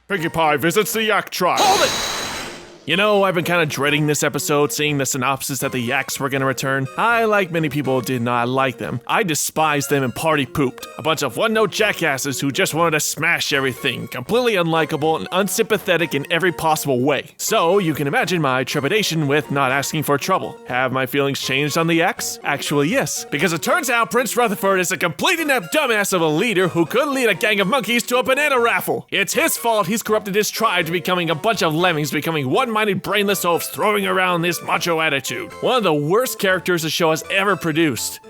Pinkie Pie visits the Yak tribe. Hold it! You know, I've been kind of dreading this episode, seeing the synopsis that the Yaks were gonna return. I, like many people, did not like them. I despised them and party pooped. A bunch of one-note jackasses who just wanted to smash everything, completely unlikable and unsympathetic in every possible way. So, you can imagine my trepidation with not asking for trouble. Have my feelings changed on the Yaks? Actually, yes. Because it turns out Prince Rutherford is a complete inept dumbass of a leader who could lead a gang of monkeys to a banana raffle. It's his fault he's corrupted his tribe to becoming a bunch of lemmings, becoming one-minded brainless oafs throwing around this macho attitude. One of the worst characters the show has ever produced.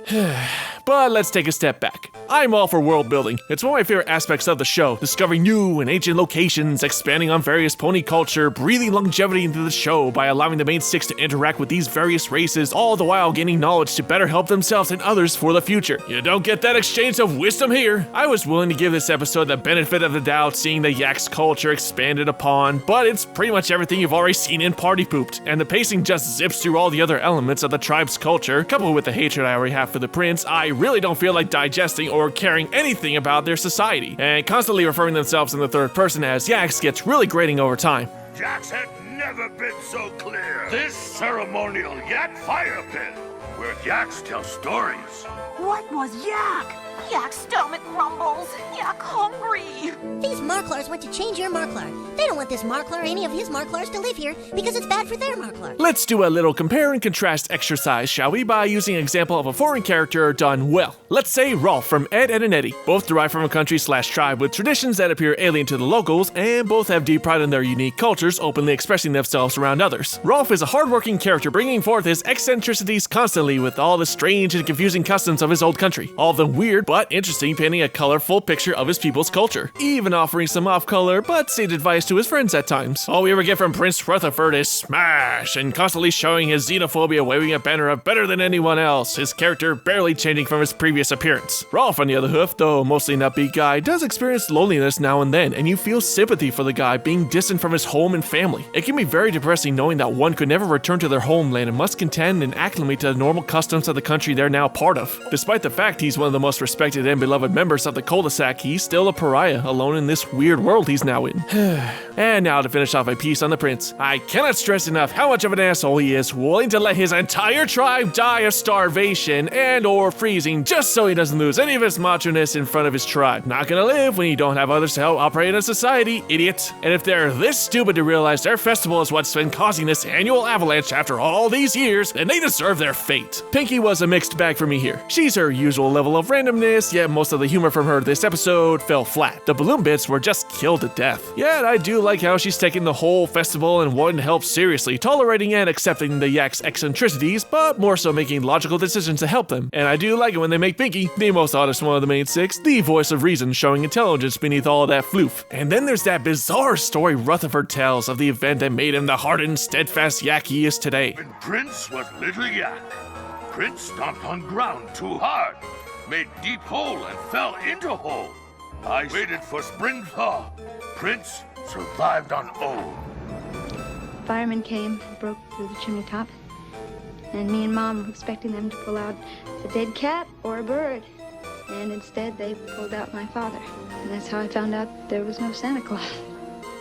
But let's take a step back. I'm all for world building. It's one of my favorite aspects of the show, discovering new and ancient locations, expanding on various pony culture, breathing longevity into the show by allowing the main six to interact with these various races, all the while gaining knowledge to better help themselves and others for the future. You don't get that exchange of wisdom here. I was willing to give this episode the benefit of the doubt, seeing the Yaks culture expanded upon, but it's pretty much everything you've already seen in Party Pooped, and the pacing just zips through all the other elements of the tribe's culture, coupled with the hatred I already have for the prince. I really don't feel like digesting or caring anything about their society, and constantly referring themselves in the third person as Yaks gets really grating over time. Yaks had never been so clear. This ceremonial Yak fire pit, where Yaks tell stories. What was Yak? Yak's stomach rumbles. Yak hungry. These Marklars want to change your Marklar. They don't want this Marklar or any of his Marklars to live here because it's bad for their Marklar. Let's do a little compare and contrast exercise, shall we, by using an example of a foreign character done well. Let's say Rolf from Ed, Edd and Eddy. Both derive from a country/tribe with traditions that appear alien to the locals, and both have deep pride in their unique cultures, openly expressing themselves around others. Rolf is a hardworking character, bringing forth his eccentricities constantly with all the strange and confusing customs of his old country. All of them weird, but interesting, painting a colorful picture of his people's culture. Even offering some off-color, but sage advice to his friends at times. All we ever get from Prince Rutherford is smash, and constantly showing his xenophobia, waving a banner of better than anyone else, his character barely changing from his previous appearance. Rolf, on the other hoof, though mostly an upbeat guy, does experience loneliness now and then, and you feel sympathy for the guy being distant from his home and family. It can be very depressing knowing that one could never return to their homeland and must contend and acclimate to the normal customs of the country they're now part of. Despite the fact he's one of the most respected and beloved members of the cul-de-sac, he's still a pariah, alone in this weird world he's now in. And now to finish off a piece on the prince. I cannot stress enough how much of an asshole he is, willing to let his entire tribe die of starvation and or freezing just so he doesn't lose any of his macho-ness in front of his tribe. Not gonna live when you don't have others to help operate in a society, idiot. And if they're this stupid to realize their festival is what's been causing this annual avalanche after all these years, then they deserve their fate. Pinkie was a mixed bag for me here. She's her usual level of randomness, yet most of the humor from her this episode fell flat. The balloon bits were just killed to death. Yet I do like how she's taking the whole festival and wanting to help seriously, tolerating and accepting the Yak's eccentricities, but more so making logical decisions to help them. And I do like it when they make Pinkie, the most honest one of the main six, the voice of reason, showing intelligence beneath all of that floof. And then there's that bizarre story Rutherford tells of the event that made him the hardened, steadfast Yak he is today. When Prince was little Yak, Prince stomped on ground too hard, made deep hole and fell into hole. I waited for spring thaw. Prince survived on old. Firemen came and broke through the chimney top, and me and Mom were expecting them to pull out a dead cat or a bird, and instead they pulled out my father, and that's how I found out there was no Santa Claus.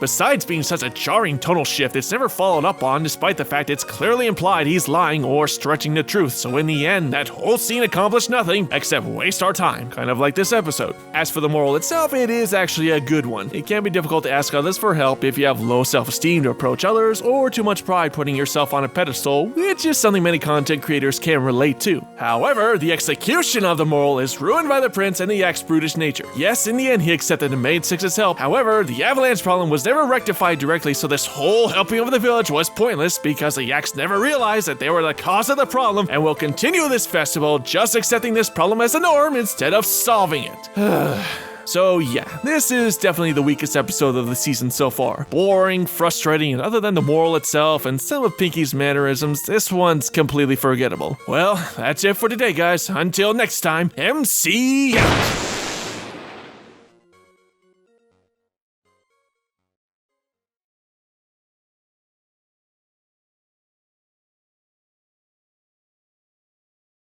Besides being such a jarring tonal shift, it's never followed up on, despite the fact it's clearly implied he's lying or stretching the truth, so in the end, that whole scene accomplished nothing except waste our time, kind of like this episode. As for the moral itself, it is actually a good one. It can be difficult to ask others for help if you have low self-esteem to approach others, or too much pride putting yourself on a pedestal, which is something many content creators can relate to. However, the execution of the moral is ruined by the prince and the Yak's brutish nature. Yes, in the end, he accepted the main six's help. However, the avalanche problem was never rectified directly, so this whole helping of the village was pointless because the Yaks never realized that they were the cause of the problem and will continue this festival just accepting this problem as a norm instead of solving it. So yeah, this is definitely the weakest episode of the season so far. Boring, frustrating, and other than the moral itself and some of Pinkie's mannerisms, this one's completely forgettable. Well, that's it for today, guys. Until next time, MC out!